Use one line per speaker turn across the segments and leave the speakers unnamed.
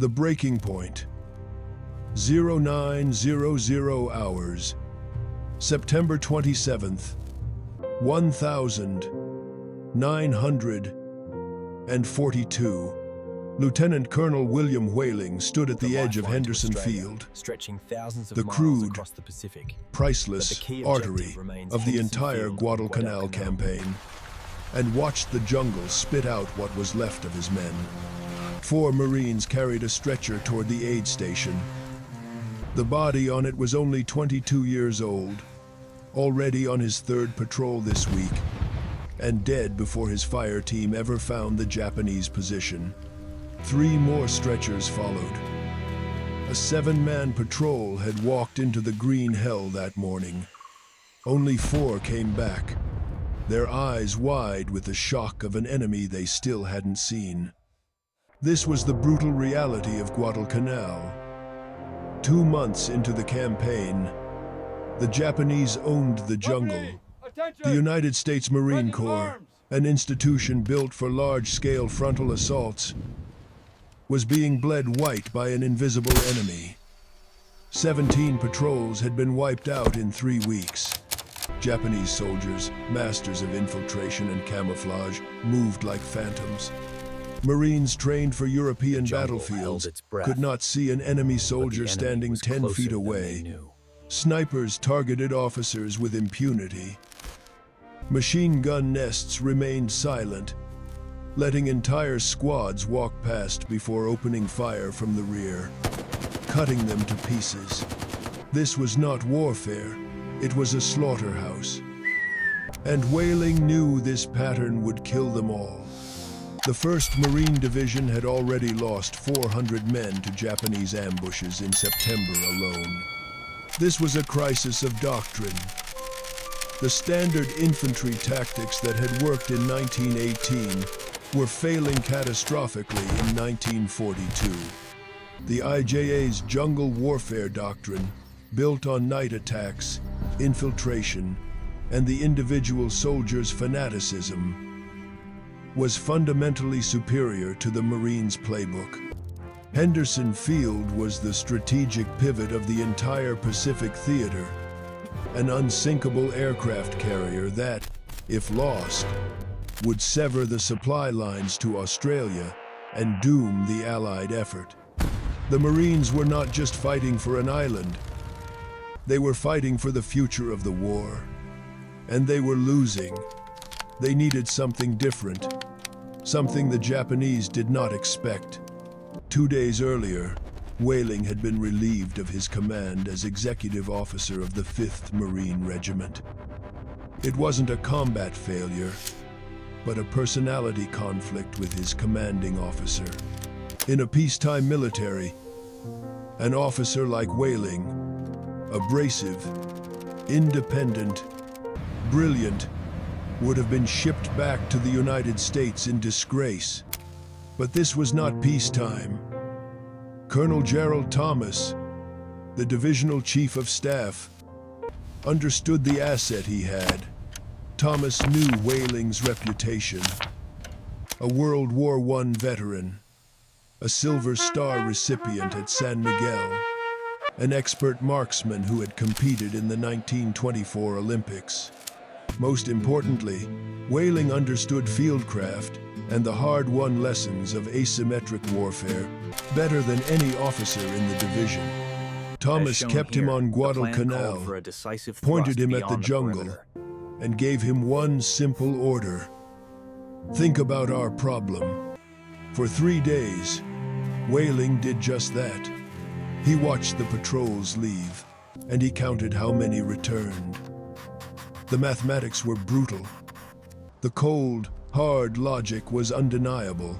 The breaking point. 0900 hours. September 27th. 1942. Lieutenant Colonel William Whailing stood at the edge of Henderson Field,
stretching thousands of
the
miles
crude,
across the Pacific.
priceless artery of the entire Guadalcanal campaign, and watched the jungle spit out what was left of his men. 4 Marines carried a stretcher toward the aid station. The body on it was only 22 years old, already on his 3rd patrol this week, and dead before his fire team ever found the Japanese position. 3 more stretchers followed. A 7-man patrol had walked into the green hell that morning. Only 4 came back, their eyes wide with the shock of an enemy they still hadn't seen. This was the brutal reality of Guadalcanal. 2 months into the campaign, the Japanese owned the jungle. The United States Marine Corps, an institution built for large-scale frontal assaults, was being bled white by an invisible enemy. 17 patrols had been wiped out in 3 weeks. Japanese soldiers, masters of infiltration and camouflage, moved like phantoms. Marines trained for European battlefields could not see an enemy soldier standing 10 feet away. Snipers targeted officers with impunity. Machine gun nests remained silent, letting entire squads walk past before opening fire from the rear, cutting them to pieces. This was not warfare, it was a slaughterhouse. And Whailing knew this pattern would kill them all. The 1st Marine Division had already lost 400 men to Japanese ambushes in September alone. This was a crisis of doctrine. The standard infantry tactics that had worked in 1918 were failing catastrophically in 1942. The IJA's jungle warfare doctrine, built on night attacks, infiltration, and the individual soldier's fanaticism, was fundamentally superior to the Marines' playbook. Henderson Field was the strategic pivot of the entire Pacific theater, an unsinkable aircraft carrier that, if lost, would sever the supply lines to Australia and doom the Allied effort. The Marines were not just fighting for an island, they were fighting for the future of the war. And they were losing. They needed something different, something the Japanese did not expect. 2 days earlier, Whailing had been relieved of his command as executive officer of the 5th Marine Regiment. It wasn't a combat failure, but a personality conflict with his commanding officer. In a peacetime military, an officer like Whailing, abrasive, independent, brilliant, would have been shipped back to the United States in disgrace. But this was not peacetime. Colonel Gerald Thomas, the divisional chief of staff, understood the asset he had. Thomas knew Whailing's reputation. A World War I veteran, a Silver Star recipient at San Miguel, an expert marksman who had competed in the 1924 Olympics. Most importantly, Whailing understood fieldcraft and the hard-won lessons of asymmetric warfare better than any officer in the division. Thomas kept him on Guadalcanal, pointed him at the jungle, and gave him one simple order. Think about our problem. For 3 days, Whailing did just that. He watched the patrols leave, and he counted how many returned. The mathematics were brutal. The cold, hard logic was undeniable.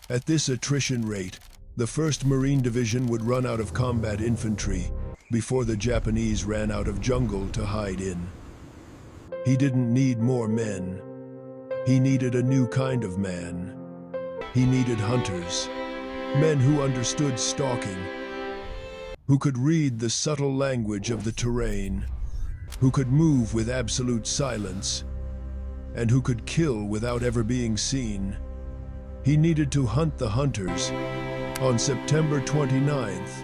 At this attrition rate, the 1st Marine Division would run out of combat infantry before the Japanese ran out of jungle to hide in. He didn't need more men. He needed a new kind of man. He needed hunters, men who understood stalking, who could read the subtle language of the terrain, who could move with absolute silence, and who could kill without ever being seen. He needed to hunt the hunters, On September 29th,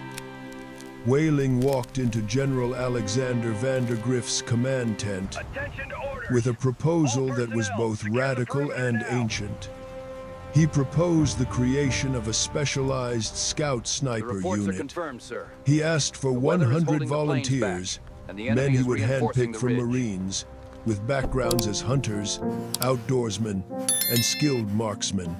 Whailing walked into General Alexander Vandergrift's command tent with a proposal that was both radical and ancient. He proposed the creation of a specialized scout sniper unit. He asked for 100 volunteers, men he would handpick from Marines, with backgrounds as hunters, outdoorsmen, and skilled marksmen.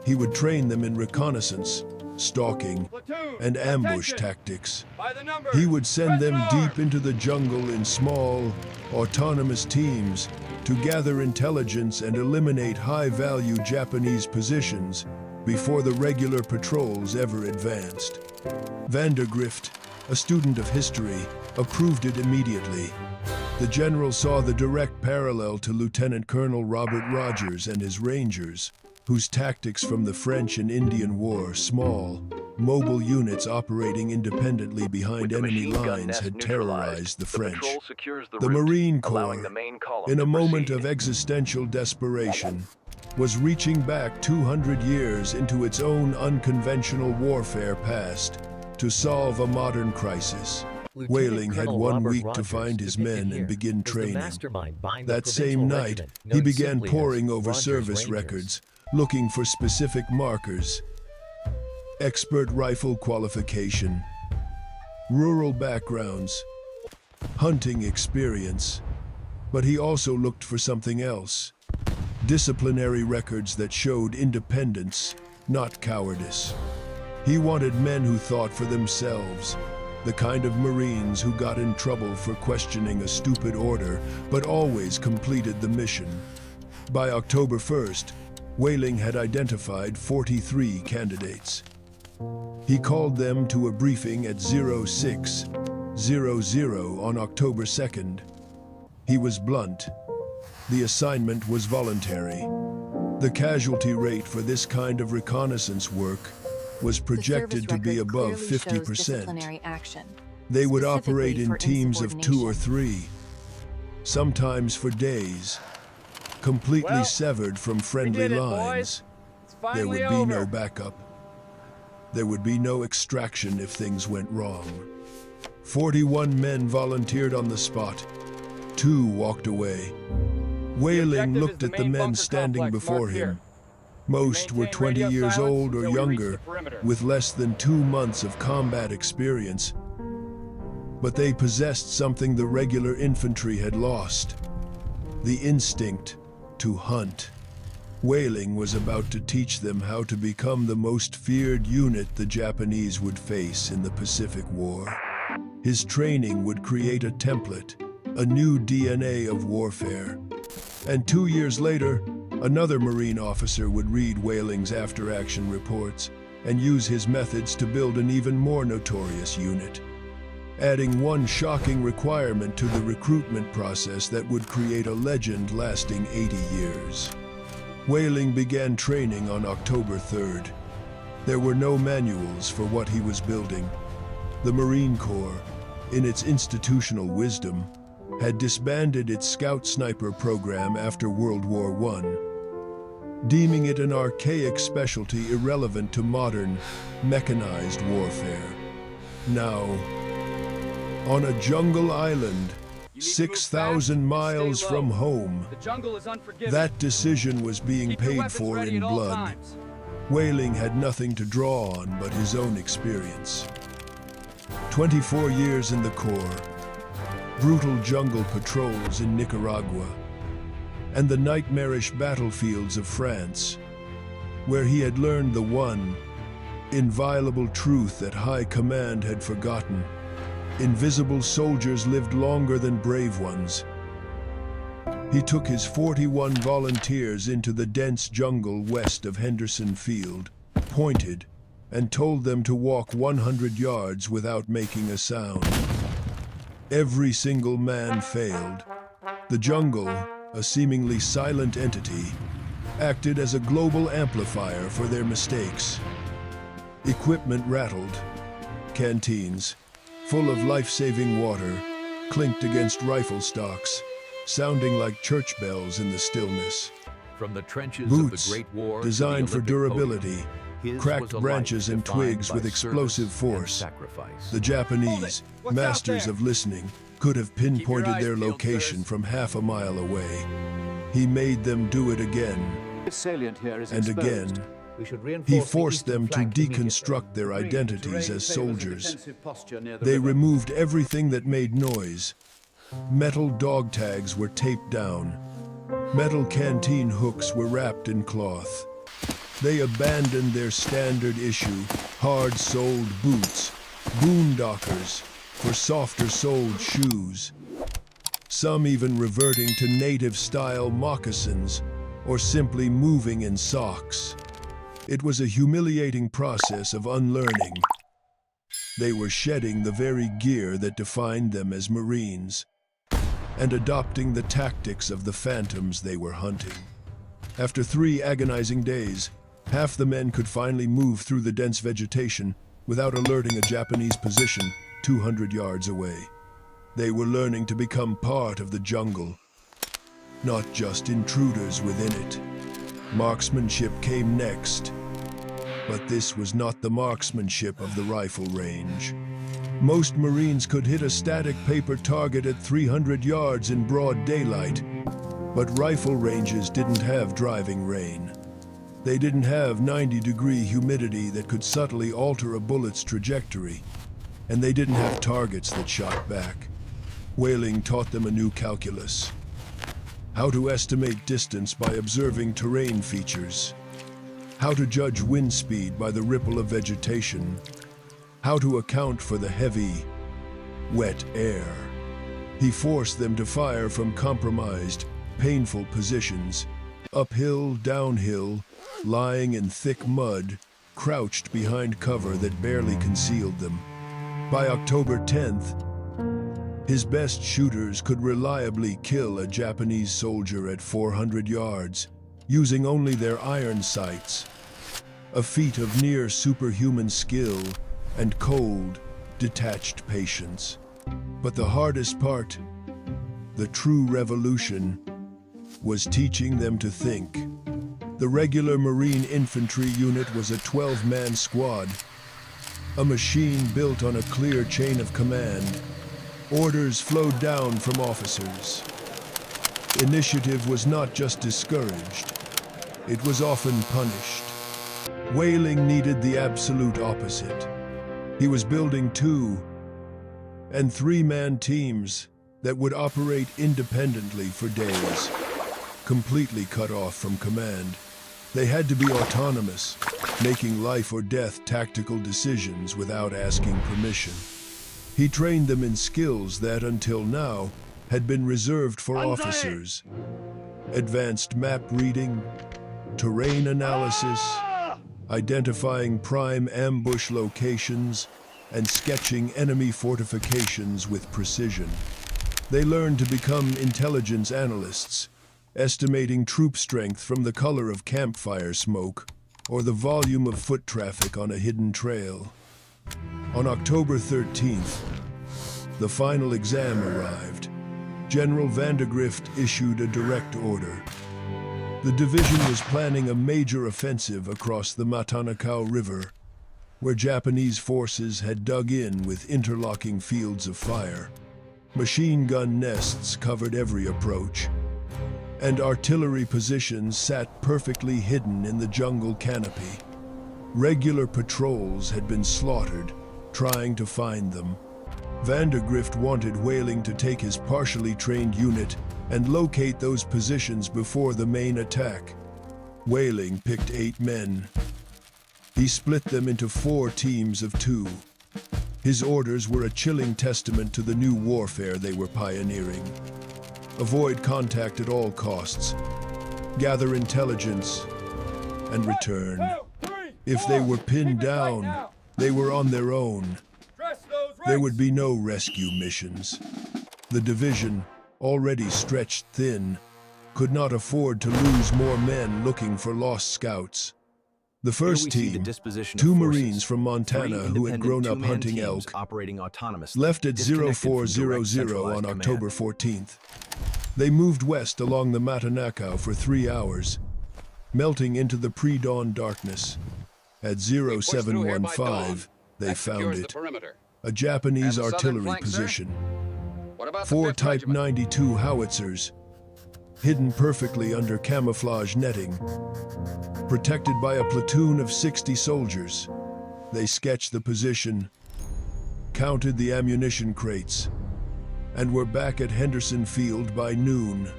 He would train them in reconnaissance, stalking,
Platoon,
and ambush
attention!
tactics.
By the numbers,
He would send them
press
deep
arms!
into the jungle in small, autonomous teams to gather intelligence and eliminate high-value Japanese positions before the regular patrols ever advanced. Vandergrift, a student of history, approved it immediately. The general saw the direct parallel to Lieutenant Colonel Robert Rogers and his Rangers, whose tactics from the French and Indian War, small, mobile units operating independently behind enemy lines, had terrorized the French. The Marine Corps, in a moment of existential desperation, was reaching back 200 years into its own unconventional warfare past to solve a modern crisis. Whailing had 1 week to find his men and begin training. That same night, he began poring over service records, looking for specific markers: expert rifle qualification, rural backgrounds, hunting experience. But he also looked for something else: disciplinary records that showed independence, not cowardice. He wanted men who thought for themselves, the kind of Marines who got in trouble for questioning a stupid order, but always completed the mission. By October 1st, Whailing had identified 43 candidates. He called them to a briefing at 0600 on October 2nd. He was blunt. The assignment was voluntary. The casualty rate for this kind of reconnaissance work was projected to be above 50%. They would operate in teams of 2 or 3, sometimes for days, completely severed from friendly lines. There would be no backup. There would be no extraction if things went wrong. 41 men volunteered on the spot. 2 walked away. Whailing looked at the men standing before him. Most were 20 years old or younger, with less than 2 months of combat experience. But they possessed something the regular infantry had lost: the instinct to hunt. Whailing was about to teach them how to become the most feared unit the Japanese would face in the Pacific War. His training would create a template, a new DNA of warfare. And 2 years later, another Marine officer would read Whailing's after-action reports and use his methods to build an even more notorious unit, adding one shocking requirement to the recruitment process that would create a legend lasting 80 years. Whailing began training on October 3rd. There were no manuals for what he was building. The Marine Corps, in its institutional wisdom, had disbanded its scout sniper program after World War I, deeming it an archaic specialty irrelevant to modern, mechanized warfare. Now, on a jungle island, 6,000 miles from home, that decision was being paid for in blood. Whailing had nothing to draw on but his own experience. 24 years in the Corps, brutal jungle patrols in Nicaragua, and the nightmarish battlefields of France, where he had learned the one inviolable truth that High Command had forgotten: invisible soldiers lived longer than brave ones. He took his 41 volunteers into the dense jungle west of Henderson Field, pointed, and told them to walk 100 yards without making a sound. Every single man failed. The jungle, a seemingly silent entity, acted as a global amplifier for their mistakes. Equipment rattled. Canteens, full of life-saving water, clinked against rifle stocks, sounding like church bells in the stillness.
From the trenches
Boots,
of the Great War
designed
to
for
the Olympic
durability,
podium,
cracked branches and twigs with explosive force. The Japanese, masters of listening, could have pinpointed their location from half a mile away. He made them do it again and again. He forced them to deconstruct their identities as soldiers. They removed everything that made noise. Metal dog tags were taped down. Metal canteen hooks were wrapped in cloth. They abandoned their standard issue, hard-soled boots, boondockers, for softer-soled shoes. Some even reverting to native-style moccasins, or simply moving in socks. It was a humiliating process of unlearning. They were shedding the very gear that defined them as Marines, and adopting the tactics of the phantoms they were hunting. After 3 agonizing days, half the men could finally move through the dense vegetation without alerting a Japanese position 200 yards away. They were learning to become part of the jungle, not just intruders within it. Marksmanship came next, but this was not the marksmanship of the rifle range. Most Marines could hit a static paper target at 300 yards in broad daylight, but rifle ranges didn't have driving rain. They didn't have 90-degree humidity that could subtly alter a bullet's trajectory, and they didn't have targets that shot back. Whaling taught them a new calculus: how to estimate distance by observing terrain features, how to judge wind speed by the ripple of vegetation, how to account for the heavy, wet air. He forced them to fire from compromised, painful positions, uphill, downhill, lying in thick mud, crouched behind cover that barely concealed them. By October 10th, his best shooters could reliably kill a Japanese soldier at 400 yards, using only their iron sights, a feat of near superhuman skill and cold, detached patience. But the hardest part, the true revolution, was teaching them to think. The regular Marine infantry unit was a 12-man squad, a machine built on a clear chain of command. Orders flowed down from officers. Initiative was not just discouraged, it was often punished. Whaling needed the absolute opposite. He was building 2- and 3-man teams that would operate independently for days, completely cut off from command. They had to be autonomous, making life-or-death tactical decisions without asking permission. He trained them in skills that, until now, had been reserved for officers: advanced map reading, terrain analysis, identifying prime ambush locations, and sketching enemy fortifications with precision. They learned to become intelligence analysts, estimating troop strength from the color of campfire smoke or the volume of foot traffic on a hidden trail. On October 13th, the final exam arrived. General Vandegrift issued a direct order. The division was planning a major offensive across the Matanacao River, where Japanese forces had dug in with interlocking fields of fire. Machine gun nests covered every approach, and artillery positions sat perfectly hidden in the jungle canopy. Regular patrols had been slaughtered, trying to find them. Vandegrift wanted Whaling to take his partially trained unit and locate those positions before the main attack. Whaling picked 8 men. He split them into 4 teams of 2. His orders were a chilling testament to the new warfare they were pioneering. Avoid contact at all costs. Gather intelligence and return. If they were pinned down, they were on their own. There would be no rescue missions. The division, already stretched thin, could not afford to lose more men looking for lost scouts. The first team, 2 Marines from Montana who had grown up hunting elk, left at 0400 on October 14th. They moved west along the Matanacao for 3 hours, melting into the pre-dawn darkness. At 0715, they found it. A Japanese artillery position. 4 Type 92 howitzers, hidden perfectly under camouflage netting. Protected by a platoon of 60 soldiers, they sketched the position, counted the ammunition crates, and were back at Henderson Field by noon.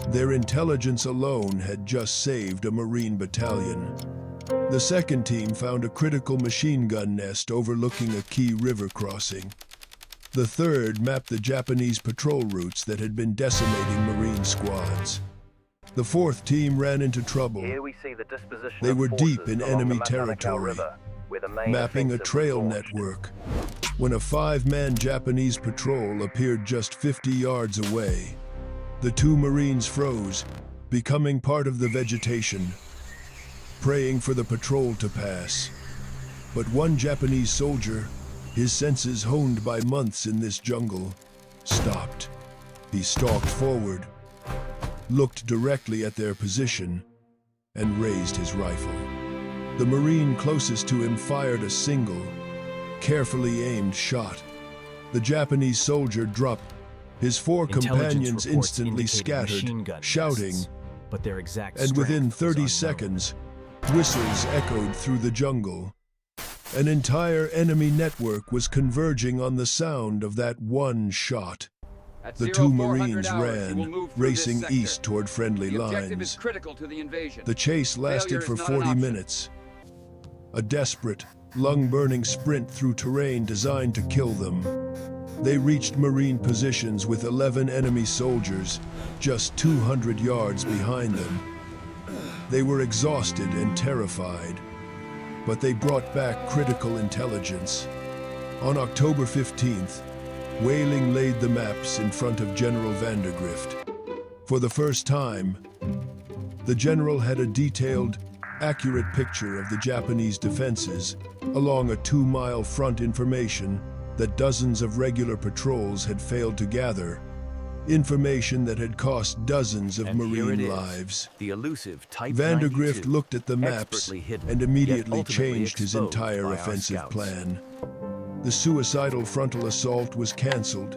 Their intelligence alone had just saved a Marine battalion. The second team found a critical machine gun nest overlooking a key river crossing. The third mapped the Japanese patrol routes that had been decimating Marine squads. The fourth team ran into trouble.
Here we see the disposition
they were
of
deep in
along
enemy
the
territory,
River, with a main
mapping a
offensive
trail
launched.
network, when a 5-man Japanese patrol appeared just 50 yards away. The 2 Marines froze, becoming part of the vegetation, praying for the patrol to pass. But one Japanese soldier, his senses honed by months in this jungle, stopped. He stalked forward, looked directly at their position, and raised his rifle. The Marine closest to him fired a single, carefully aimed shot. The Japanese soldier dropped. His 4 companions instantly scattered, shouting,
but their exact
and within
strength was
30
unknown.
seconds, whistles echoed through the jungle. An entire enemy network was converging on the sound of that one shot. The 2 Marines ran, racing east toward friendly lines. The chase lasted for 40 minutes. A desperate, lung-burning sprint through terrain designed to kill them. They reached Marine positions with 11 enemy soldiers, just 200 yards behind them. They were exhausted and terrified, but they brought back critical intelligence. On October 15th, Whailing laid the maps in front of General Vandergrift. For the first time, the general had a detailed, accurate picture of the Japanese defenses along a 2-mile front, information that dozens of regular patrols had failed to gather, information that had cost dozens of Marine lives.
The elusive Type
Vandergrift
92,
looked at the maps
expertly hidden,
and
yet
immediately
ultimately
changed his
exposed
entire
by our
offensive
scouts.
plan. The suicidal frontal assault was cancelled.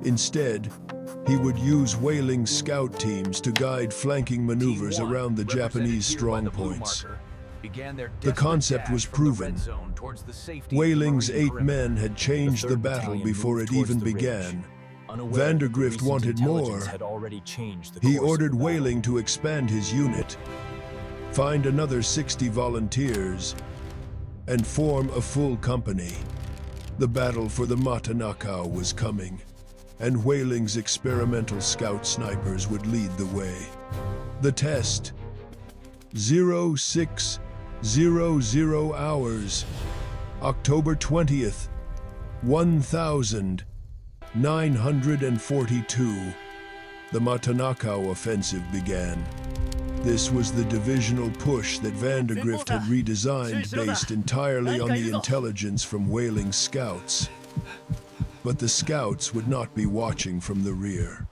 Instead, he would use Whaling scout teams to guide flanking maneuvers
Team 1,
around the
represented
Japanese
here by the blue
strongpoints.
marker, began their
The concept
desperate
was
dash from the
proven.
red zone towards the safety of the
Whaling's
Marine
8
perimeter.
men had changed the
third
battle
battalion
before
moved
it
towards
even
the ridge,
began.
unaware that the
Vandergrift
recent
wanted
intelligence
more.
had already changed the
He
course of
ordered
the battle.
Whaling to expand his unit, find another 60 volunteers, and form a full company. The battle for the Matanakau was coming, and Whaling's experimental scout snipers would lead the way. The test, 0600 hours, October 20th, 1942. The Matanakau offensive began. This was the divisional push that Vandergrift had redesigned based entirely on the intelligence from Whaling scouts. But the scouts would not be watching from the rear.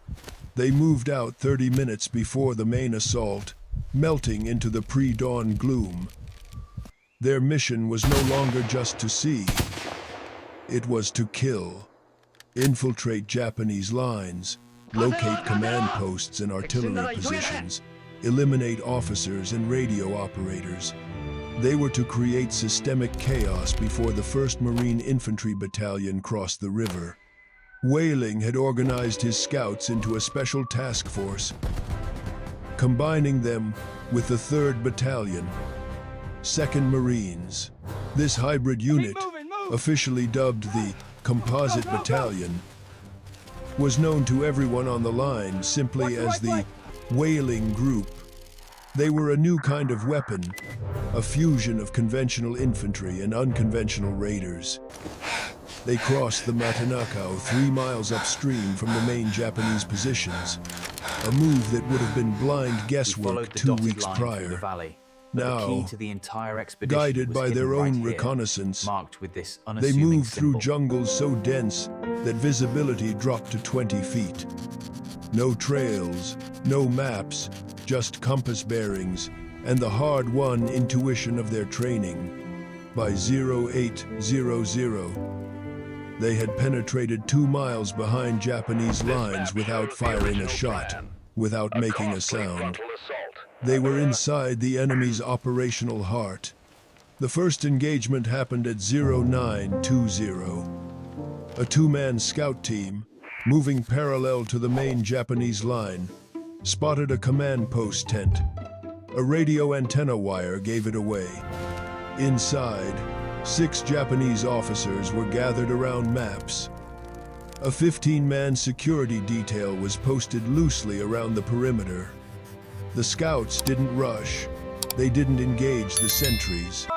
They moved out 30 minutes before the main assault, melting into the pre-dawn gloom. Their mission was no longer just to see. It was to kill, infiltrate Japanese lines, locate command posts and artillery positions, eliminate officers and radio operators. They were to create systemic chaos before the 1st Marine Infantry Battalion crossed the river. Whaling had organized his scouts into a special task force, combining them with the 3rd Battalion, 2nd Marines. This hybrid unit, officially dubbed the Composite Battalion, was known to everyone on the line simply as the Whaling Group. They were a new kind of weapon, a fusion of conventional infantry and unconventional raiders. They crossed the Matanakau 3 miles upstream from the main Japanese positions, a move that would have been blind
We
guesswork
followed the
2
dotted
weeks
line through the
prior.
valley, but the
Now,
key to the entire expedition
guided
was
by
hidden
their
right
own
here,
reconnaissance,
marked with this
they
unassuming
moved through
symbol.
jungles so dense that visibility dropped to 20 feet. No trails, no maps, just compass bearings, and the hard-won intuition of their training. By 0800, they had penetrated 2 miles behind Japanese lines without firing a shot, without making a sound. They were inside the enemy's operational heart. The first engagement happened at 0920. A 2-man scout team, moving parallel to the main Japanese line, spotted a command post tent. A radio antenna wire gave it away. Inside, 6 Japanese officers were gathered around maps. A 15-man security detail was posted loosely around the perimeter. The scouts didn't rush. They didn't engage the sentries.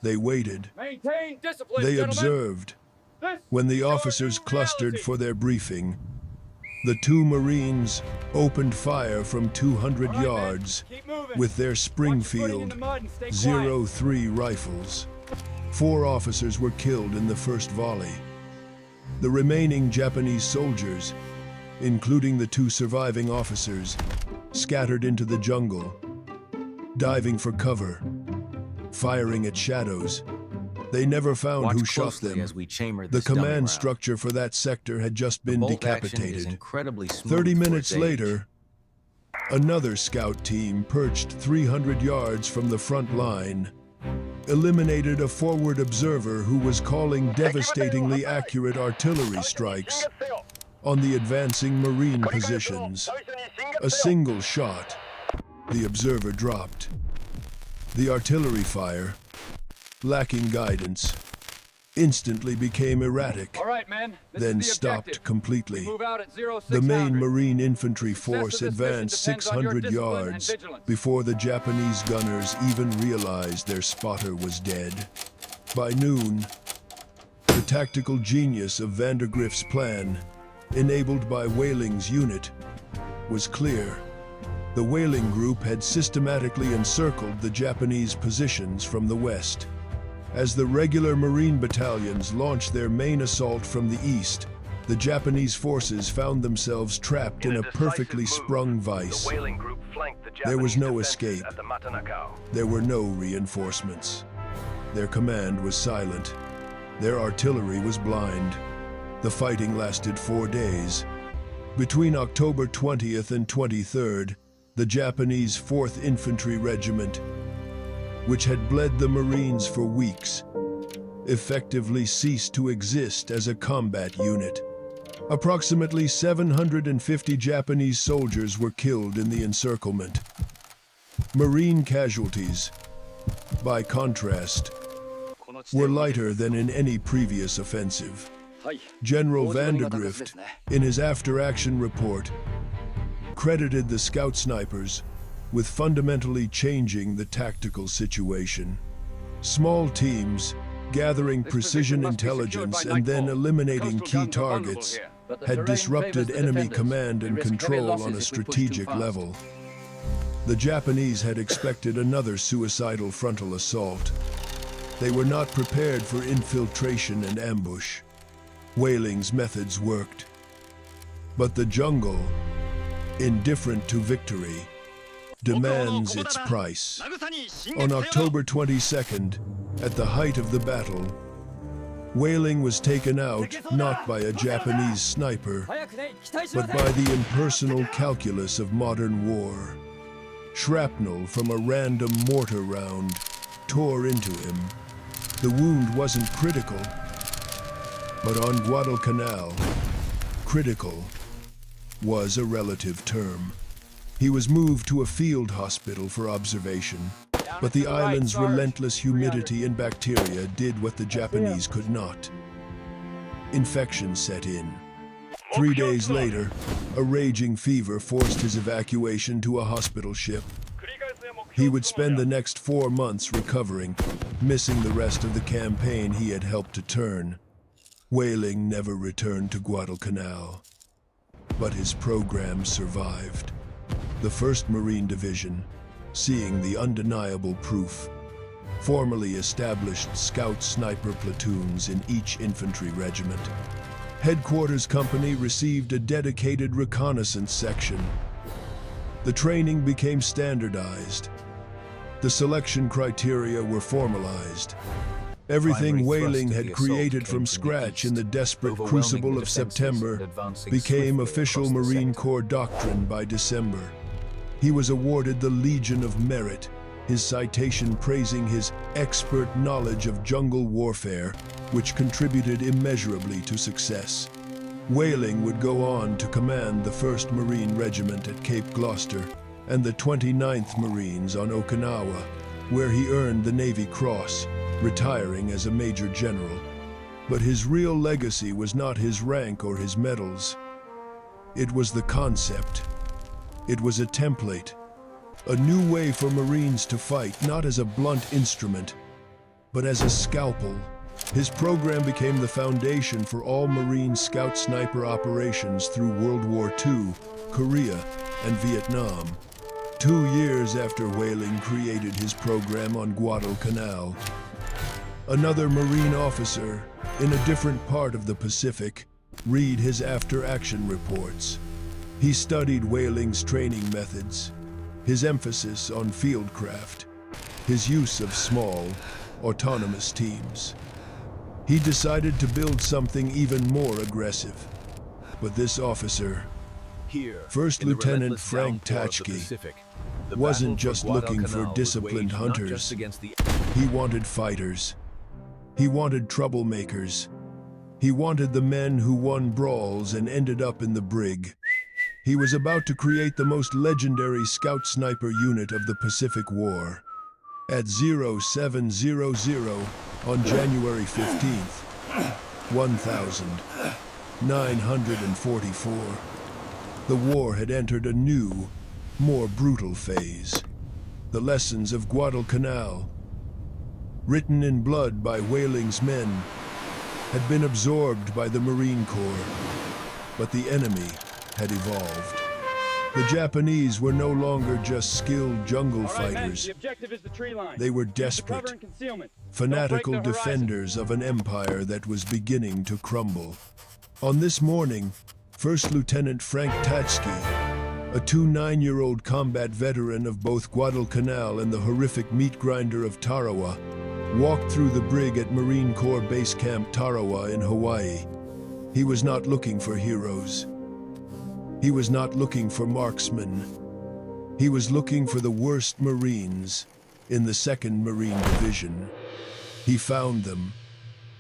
They waited. They observed. When the officers clustered for their briefing, the 2 Marines opened fire from 200 yards with their Springfield 03 rifles. 4 officers were killed in the first volley. The remaining Japanese soldiers, including the 2 surviving officers, scattered into the jungle, diving for cover, firing at shadows. They never found who shot them. The command structure for that sector had just been decapitated. 30 minutes later, another scout team perched 300 yards from the front line eliminated a forward observer who was calling devastatingly accurate artillery strikes on the advancing Marine positions. A single shot, the observer dropped. The artillery fire, lacking guidance, instantly became erratic, then stopped completely. The main Marine infantry force advanced 600 yards before the Japanese gunners even realized their spotter was dead. By noon, the tactical genius of Vandergrift's plan, enabled by Whaling's unit, was clear. The Whaling group had systematically encircled the Japanese positions from the west. As the regular Marine battalions launched their main assault from the east, the Japanese forces found themselves trapped in a perfectly sprung vice. There was no escape. There were no reinforcements. Their command was silent. Their artillery was blind. The fighting lasted 4 days. Between October 20th and 23rd, the Japanese 4th Infantry Regiment, which had bled the Marines for weeks, effectively ceased to exist as a combat unit. Approximately 750 Japanese soldiers were killed in the encirclement. Marine casualties, by contrast, were lighter than in any previous offensive. General Vandergrift, in his after-action report, credited the scout snipers with fundamentally changing the tactical situation. Small teams, gathering precision intelligence and then eliminating key targets, had disrupted enemy command and control on a strategic level. The Japanese had expected another suicidal frontal assault. They were not prepared for infiltration and ambush. Whaling's methods worked. But the jungle, indifferent to victory, demands its price. On October 22nd, at the height of the battle, Whaling was taken out not by a Japanese sniper, but by the impersonal calculus of modern war. Shrapnel from a random mortar round tore into him. The wound wasn't critical, but on Guadalcanal, critical was a relative term. He was moved to a field hospital for observation, but the island's relentless humidity and bacteria did what the Japanese could not. Infection set in. 3 days later, a raging fever forced his evacuation to a hospital ship. He would spend the next 4 months recovering, missing the rest of the campaign he had helped to turn. Whaling never returned to Guadalcanal, but his program survived. The 1st Marine Division, seeing the undeniable proof, formally established scout sniper platoons in each infantry regiment. Headquarters Company received a dedicated reconnaissance section. The training became standardized. The selection criteria were formalized. Everything Whaling had created from scratch in the desperate crucible of September became official Marine Corps doctrine by December. He was awarded the Legion of Merit, his citation praising his expert knowledge of jungle warfare, which contributed immeasurably to success. Whaling would go on to command the 1st Marine Regiment at Cape Gloucester and the 29th Marines on Okinawa, where he earned the Navy Cross, retiring as a Major General. But his real legacy was not his rank or his medals. It was the concept. It was a template, a new way for Marines to fight, not as a blunt instrument, but as a scalpel. His program became the foundation for all Marine scout sniper operations through World War II, Korea, and Vietnam. 2 years after Whaling created his program on Guadalcanal, another Marine officer, in a different part of the Pacific, read his after-action reports. He studied Whaling's training methods, his emphasis on fieldcraft, his use of small, autonomous teams. He decided to build something even more aggressive. But this officer, First Lieutenant Frank Tatchke, wasn't just looking for disciplined hunters. He wanted fighters. He wanted troublemakers. He wanted the men who won brawls and ended up in the brig. He was about to create the most legendary scout sniper unit of the Pacific War. At 0700 on January 15th, 1944, the war had entered a new, more brutal phase. The lessons of Guadalcanal, written in blood by Whaling's men, had been absorbed by the Marine Corps, but the enemy had evolved. The Japanese were no longer just skilled jungle fighters. They were desperate, fanatical defenders of an empire that was beginning to crumble. On this morning, First Lieutenant Frank Tatchke, a 29-year-old combat veteran of both Guadalcanal and the horrific meat grinder of Tarawa, walked through the brig at Marine Corps Base Camp Tarawa in Hawaii. He was not looking for heroes. He was not looking for marksmen. He was looking for the worst Marines in the 2nd Marine Division. He found them.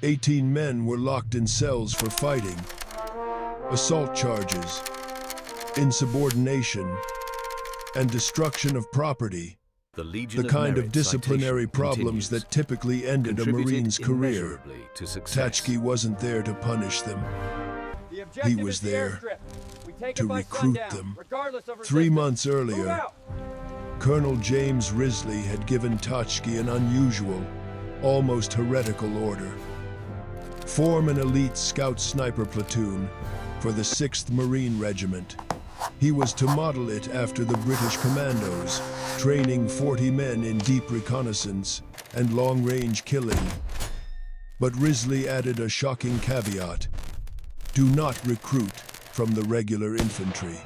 18 men were locked in cells for fighting, assault charges, insubordination, and destruction of property. The kind of disciplinary problems that typically ended a Marine's career. Tatchke wasn't there to punish them. He was there to recruit them. 3 months earlier, Colonel James Risley had given Tatchke an unusual, almost heretical order. Form an elite scout sniper platoon for the 6th Marine Regiment. He was to model it after the British commandos, training 40 men in deep reconnaissance and long-range killing. But Risley added a shocking caveat: do not recruit from the regular infantry.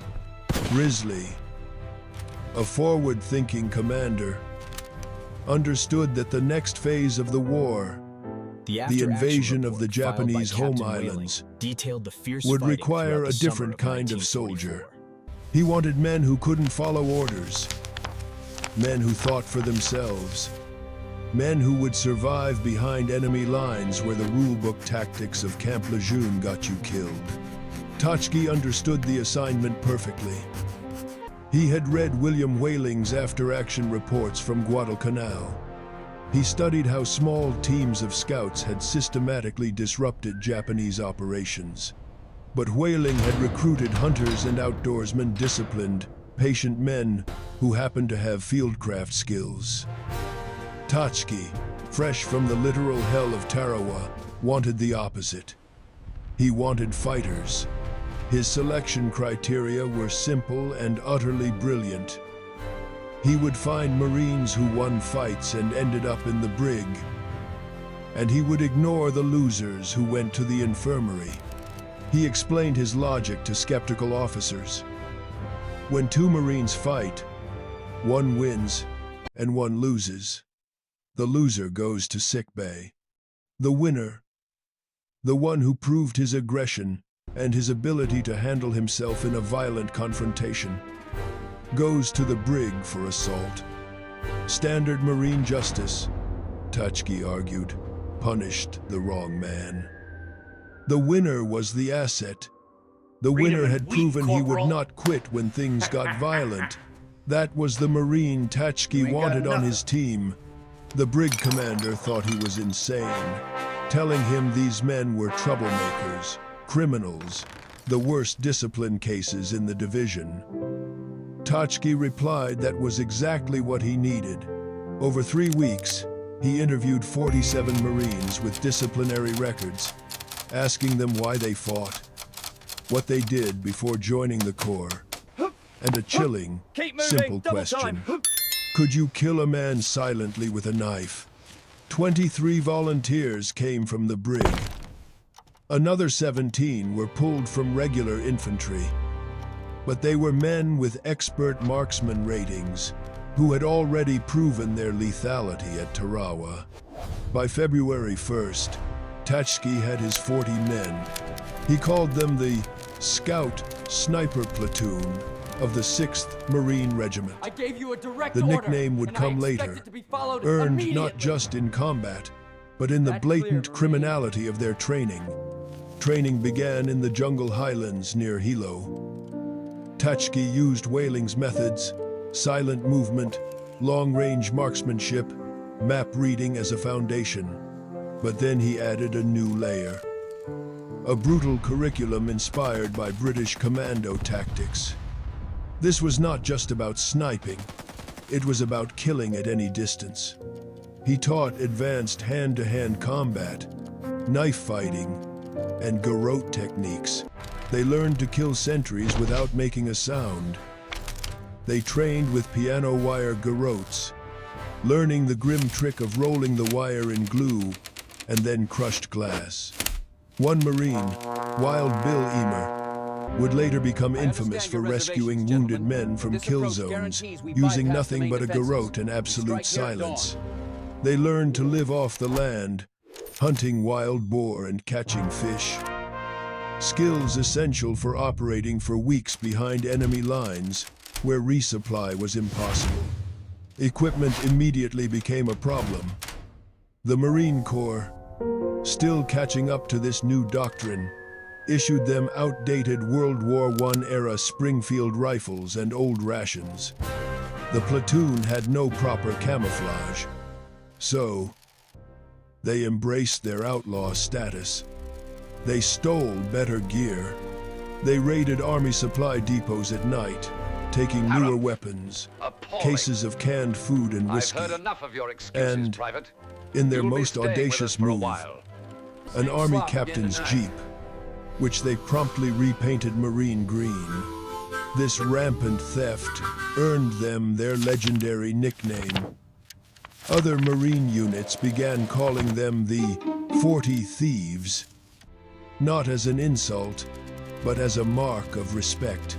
Risley, a forward-thinking commander, understood that the next phase of the war, the invasion of the Japanese home islands, would require a different kind of soldier. He wanted men who couldn't follow orders, men who thought for themselves, men who would survive behind enemy lines where the rulebook tactics of Camp Lejeune got you killed. Tatchke understood the assignment perfectly. He had read William Whaling's after-action reports from Guadalcanal. He studied how small teams of scouts had systematically disrupted Japanese operations. But Whaling had recruited hunters and outdoorsmen, disciplined, patient men who happened to have fieldcraft skills. Tatchke, fresh from the literal hell of Tarawa, wanted the opposite. He wanted fighters. His selection criteria were simple and utterly brilliant. He would find Marines who won fights and ended up in the brig. And he would ignore the losers who went to the infirmary. He explained his logic to skeptical officers. When 2 Marines fight, one wins and one loses. The loser goes to sickbay. The winner, the one who proved his aggression and his ability to handle himself in a violent confrontation, goes to the brig for assault. Standard Marine justice, Tachki argued, punished the wrong man. The winner was the asset. The winner had proven he would not quit when things got violent. That was the Marine Tachki wanted on his team. The brig commander thought he was insane, telling him these men were troublemakers, criminals, the worst discipline cases in the division. Tachki replied that was exactly what he needed. Over 3 weeks, he interviewed 47 Marines with disciplinary records, asking them why they fought, what they did before joining the Corps, and a chilling, simple question. Could you kill a man silently with a knife? 23 volunteers came from the brig. Another 17 were pulled from regular infantry. But they were men with expert marksman ratings who had already proven their lethality at Tarawa. By February 1st, Tachki had his 40 men. He called them the Scout Sniper Platoon of the 6th Marine Regiment.
I gave you a direct
The
order,
nickname would
and
come
I expect
later,
it to be followed
earned not
immediately.
just in combat, but in the
That's clear,
blatant
Marine.
criminality of their training. Training began in the jungle highlands near Hilo. Tachki used Whaling's methods, silent movement, long-range marksmanship, map reading as a foundation. But then he added a new layer. A brutal curriculum inspired by British commando tactics. This was not just about sniping. It was about killing at any distance. He taught advanced hand-to-hand combat, knife fighting, and garrote techniques. They learned to kill sentries without making a sound. They trained with piano wire garrotes, learning the grim trick of rolling the wire in glue and then crushed glass. One Marine, Wild Bill Emer, would later become infamous for rescuing wounded men from kill zones, using nothing but a garrote and absolute silence. They learned to live off the land, hunting wild boar and catching fish. Skills essential for operating for weeks behind enemy lines, where resupply was impossible. Equipment immediately became a problem. The Marine Corps, still catching up to this new doctrine, issued them outdated World War I-era Springfield rifles and old rations. The platoon had no proper camouflage, so they embraced their outlaw status. They stole better gear. They raided Army supply depots at night, taking newer weapons, cases of canned food and whiskey,
I've heard enough of your excuses,
and,
Private.
in their
You'll be
most
staying with us
audacious
for a
move,
while.
an Army
slop again
captain's
tonight.
Jeep, which they promptly repainted marine green. This rampant theft earned them their legendary nickname. Other Marine units began calling them the 40 Thieves, not as an insult, but as a mark of respect.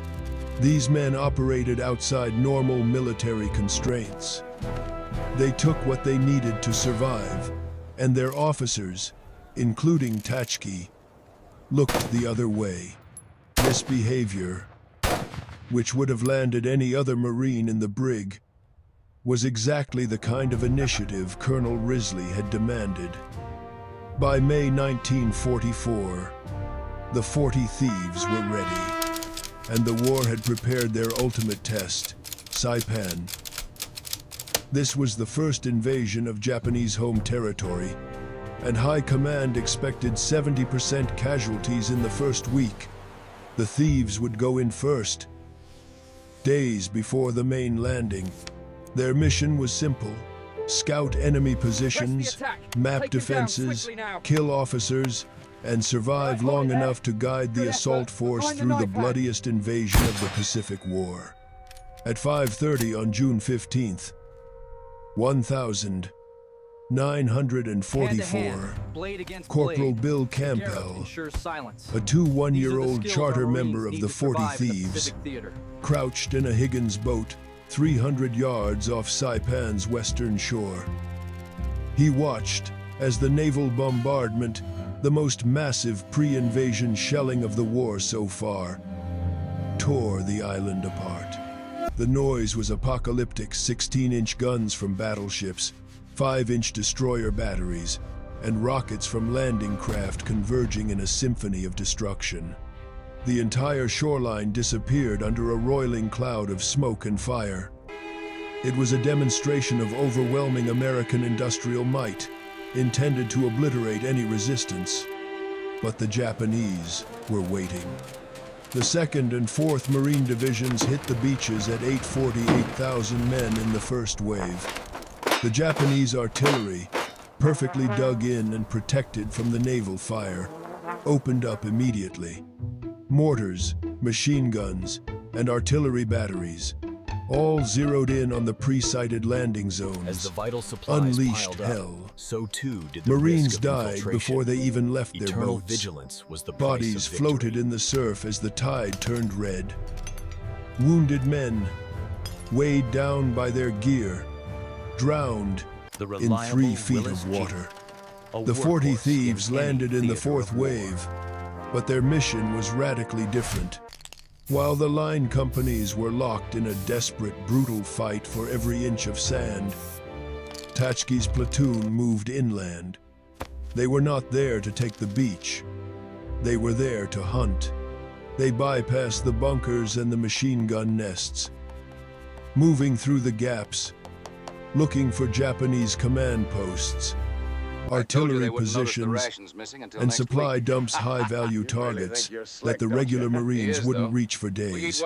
These men operated outside normal military constraints. They took what they needed to survive, and their officers, including Tachki, looked the other way. This behavior, which would have landed any other Marine in the brig, was exactly the kind of initiative Colonel Risley had demanded. By May 1944, the 40 Thieves were ready, and the war had prepared their ultimate test, Saipan. This was the first invasion of Japanese home territory, and High Command expected 70% casualties in the first week. The Thieves would go in first, days before the main landing. Their mission was simple: scout enemy positions, map defenses, kill officers, and survive long enough to guide the assault force through the bloodiest invasion of the Pacific War. At 5:30 on June 15th, 1944, Corporal Bill Campbell, a 21-year-old charter member of the 40 Thieves, crouched in a Higgins boat 300 yards off Saipan's western shore. He watched as the naval bombardment, the most massive pre-invasion shelling of the war so far, tore the island apart. The noise was apocalyptic: 16-inch guns from battleships, 5-inch destroyer batteries, and rockets from landing craft converging in a symphony of destruction. The entire shoreline disappeared under a roiling cloud of smoke and fire. It was a demonstration of overwhelming American industrial might, intended to obliterate any resistance. But the Japanese were waiting. The 2nd and 4th Marine Divisions hit the beaches at 848,000 men in the first wave. The Japanese artillery, perfectly dug in and protected from the naval fire, opened up immediately. Mortars, machine guns, and artillery batteries, all zeroed in on the pre-sighted landing zones,
As the vital supplies
unleashed
piled
hell.
up, so too did the
Marines
risk of
died
infiltration.
before they even left their
Eternal
boats.
vigilance was the price
Bodies
of victory.
floated in the surf as the tide turned red. Wounded men, weighed down by their gear, drowned
The
in
reliable
3 feet
Willis
of water.
Jeep, a
The 40
workhorse
thieves
in any
landed in the
theater
4th
of war.
wave, but their mission was radically different. While the line companies were locked in a desperate, brutal fight for every inch of sand, Tachki's platoon moved inland. They were not there to take the beach. They were there to hunt. They bypassed the bunkers and the machine gun nests, moving through the gaps, looking for Japanese command posts, artillery positions, and supply dumps high-value targets that the regular Marines wouldn't reach for days.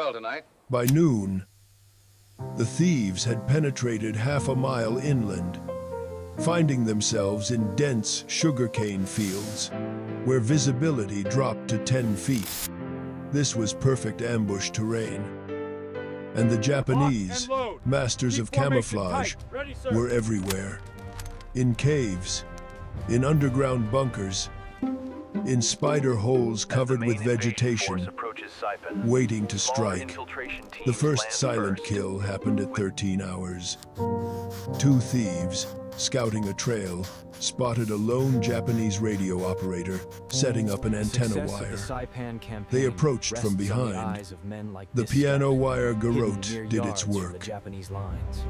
By noon, the thieves had penetrated half a mile inland, finding themselves in dense sugarcane fields, where visibility dropped to 10 feet. This was perfect ambush terrain. And the Japanese, masters of camouflage, were everywhere. In caves, in underground bunkers, in spider holes covered with vegetation, waiting to strike. The first silent kill happened at 13 hours. 2 thieves, scouting a trail, spotted a lone Japanese radio operator setting up an antenna wire. They approached from behind. The piano wire garrote did its work.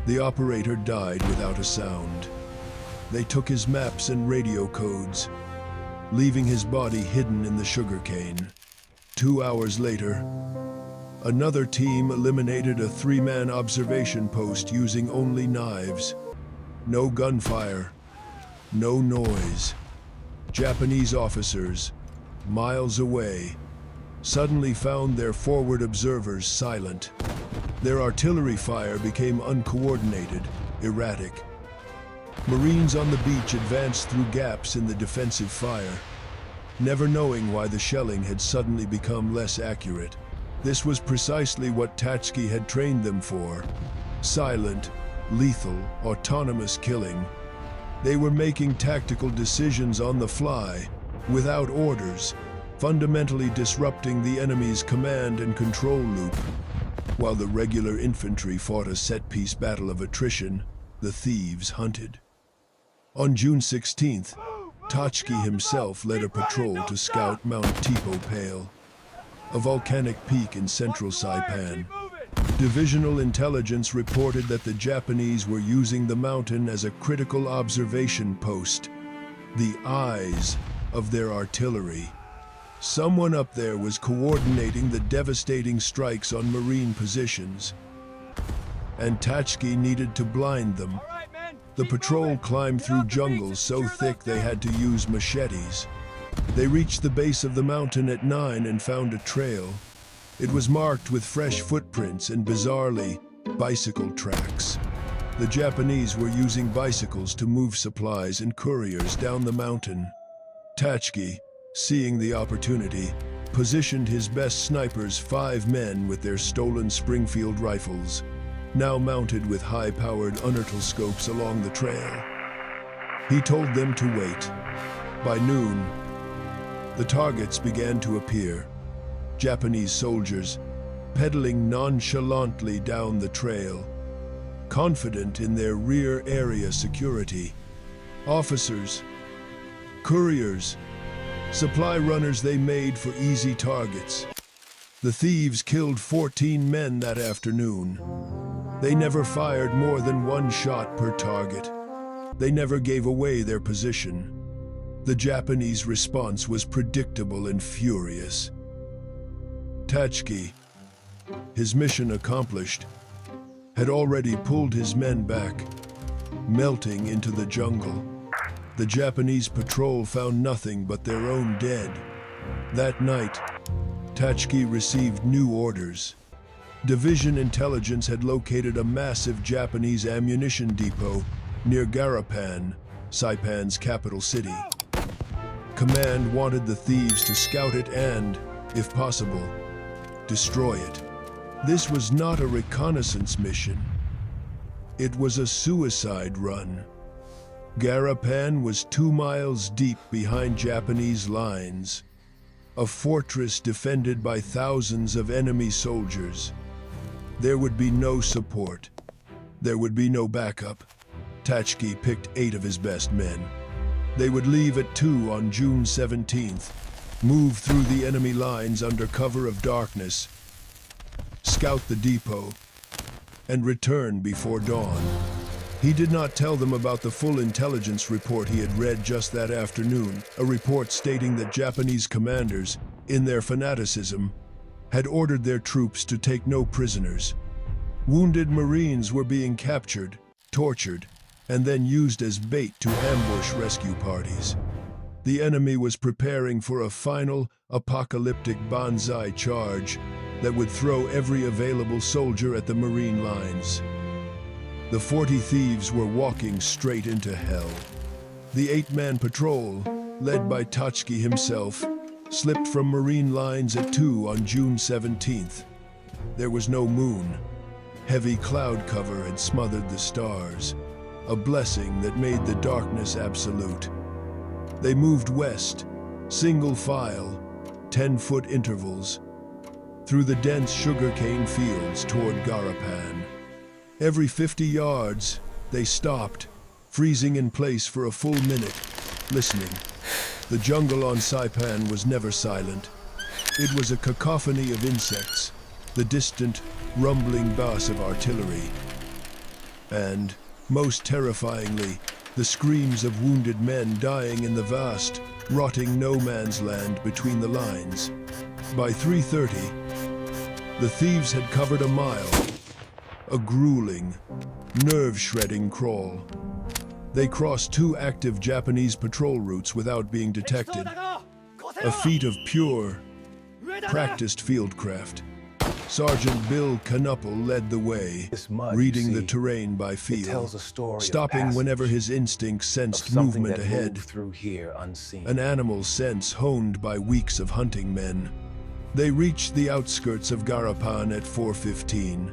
The operator died without a sound. They took his maps and radio codes, leaving his body hidden in the sugarcane. 2 hours later, another team eliminated a 3-man observation post using only knives. No gunfire, no noise. Japanese officers, miles away, suddenly found their forward observers silent. Their artillery fire became uncoordinated, erratic. Marines on the beach advanced through gaps in the defensive fire, never knowing why the shelling had suddenly become less accurate. This was precisely what Tachki had trained them for: silent, lethal, autonomous killing. They were making tactical decisions on the fly, without orders, fundamentally disrupting the enemy's command and control loop. While the regular infantry fought a set-piece battle of attrition, the thieves hunted. On June 16th, Tachki himself led a patrol to scout Mount Tipo Pale, a volcanic peak in central Saipan. Divisional intelligence reported that the Japanese were using the mountain as a critical observation post, the eyes of their artillery. Someone up there was coordinating the devastating strikes on Marine positions, and Tachki needed to blind them. The patrol climbed through jungles so thick they had to use machetes. They reached the base of the mountain at 9 and found a trail. It was marked with fresh footprints and, bizarrely, bicycle tracks. The Japanese were using bicycles to move supplies and couriers down the mountain. Tachki, seeing the opportunity, positioned his best snipers, 5 men with their stolen Springfield rifles, now mounted with high-powered unertal scopes along the trail. He told them to wait. By noon, the targets began to appear. Japanese soldiers, pedaling nonchalantly down the trail, confident in their rear area security. Officers, couriers, supply runners they made for easy targets. The thieves killed 14 men that afternoon. They never fired more than one shot per target. They never gave away their position. The Japanese response was predictable and furious. Tachiki, his mission accomplished, had already pulled his men back, melting into the jungle. The Japanese patrol found nothing but their own dead. That night, Tachiki received new orders. Division intelligence had located a massive Japanese ammunition depot near Garapan, Saipan's capital city. Command wanted the thieves to scout it and, if possible, destroy it. This was not a reconnaissance mission. It was a suicide run. Garapan was 2 miles deep behind Japanese lines, a fortress defended by thousands of enemy soldiers. There would be no support. There would be no backup. Tachiki picked 8 of his best men. They would leave at 2 on June 17th, move through the enemy lines under cover of darkness, scout the depot, and return before dawn. He did not tell them about the full intelligence report he had read just that afternoon, a report stating that Japanese commanders, in their fanaticism, had ordered their troops to take no prisoners. Wounded Marines were being captured, tortured, and then used as bait to ambush rescue parties. The enemy was preparing for a final, apocalyptic Banzai charge that would throw every available soldier at the Marine lines. The 40 thieves were walking straight into hell. The 8-man patrol, led by Tachiki himself, slipped from Marine lines at 2 on June 17th. There was no moon. Heavy cloud cover had smothered the stars, a blessing that made the darkness absolute. They moved west, single file, 10-foot intervals, through the dense sugarcane fields toward Garapan. Every 50 yards, they stopped, freezing in place for a full minute, listening. The jungle on Saipan was never silent. It was a cacophony of insects, the distant, rumbling bass of artillery. And, most terrifyingly, the screams of wounded men dying in the vast, rotting no-man's land between the lines. By 3:30, the thieves had covered a mile, a grueling, nerve-shredding crawl. They crossed 2 active Japanese patrol routes without being detected, a feat of pure, practiced fieldcraft. Sergeant Bill Knuppel led the way, reading the terrain by feel, stopping whenever his instincts sensed movement ahead, an animal sense honed by weeks of hunting men. They reached the outskirts of Garapan at 4:15.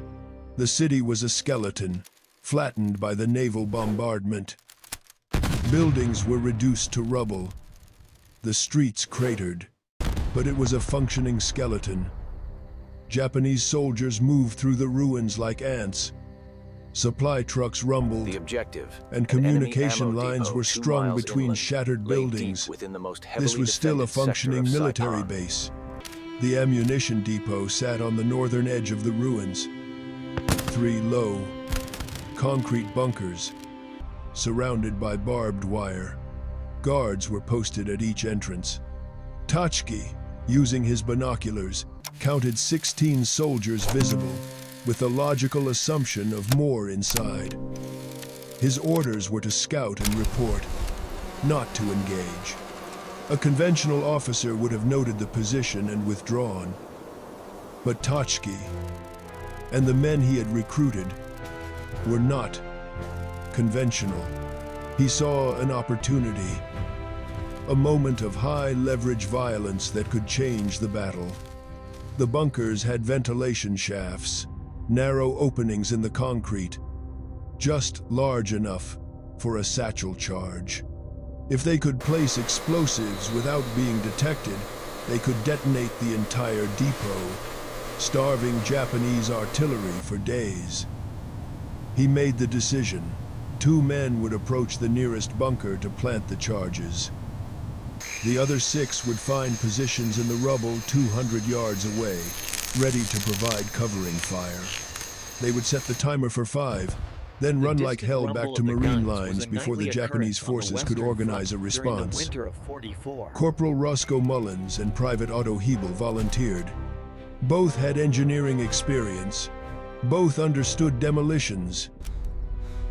The city was a skeleton, flattened by the naval bombardment. Buildings were reduced to rubble. The streets cratered, but it was a functioning skeleton. Japanese soldiers moved through the ruins like ants. Supply trucks rumbled,
The objective,
and
an
communication
enemy ammo
lines
depot
were
2
strung
miles
between
inland,
shattered
lay
buildings.
deep within the most
This
heavily
was still a
defended sector
functioning
of
military
Saipan.
base. The ammunition depot sat on the northern edge of the ruins. 3 low, concrete bunkers, surrounded by barbed wire. Guards were posted at each entrance. Tachiki, using his binoculars, counted 16 soldiers visible, with the logical assumption of more inside. His orders were to scout and report, not to engage. A conventional officer would have noted the position and withdrawn. But Tachiki and the men he had recruited were not conventional. He saw an opportunity, a moment of high-leverage violence that could change the battle. The bunkers had ventilation shafts, narrow openings in the concrete, just large enough for a satchel charge. If they could place explosives without being detected, they could detonate the entire depot, starving Japanese artillery for days. He made the decision. 2 men would approach the nearest bunker to plant the charges. The other 6 would find positions in the rubble 200 yards away, ready to provide covering fire. They would set the timer for 5, then run like hell back to Marine lines before the Japanese forces could organize a response. Corporal Roscoe Mullins and Private Otto Hebel volunteered. Both had engineering experience. Both understood demolitions.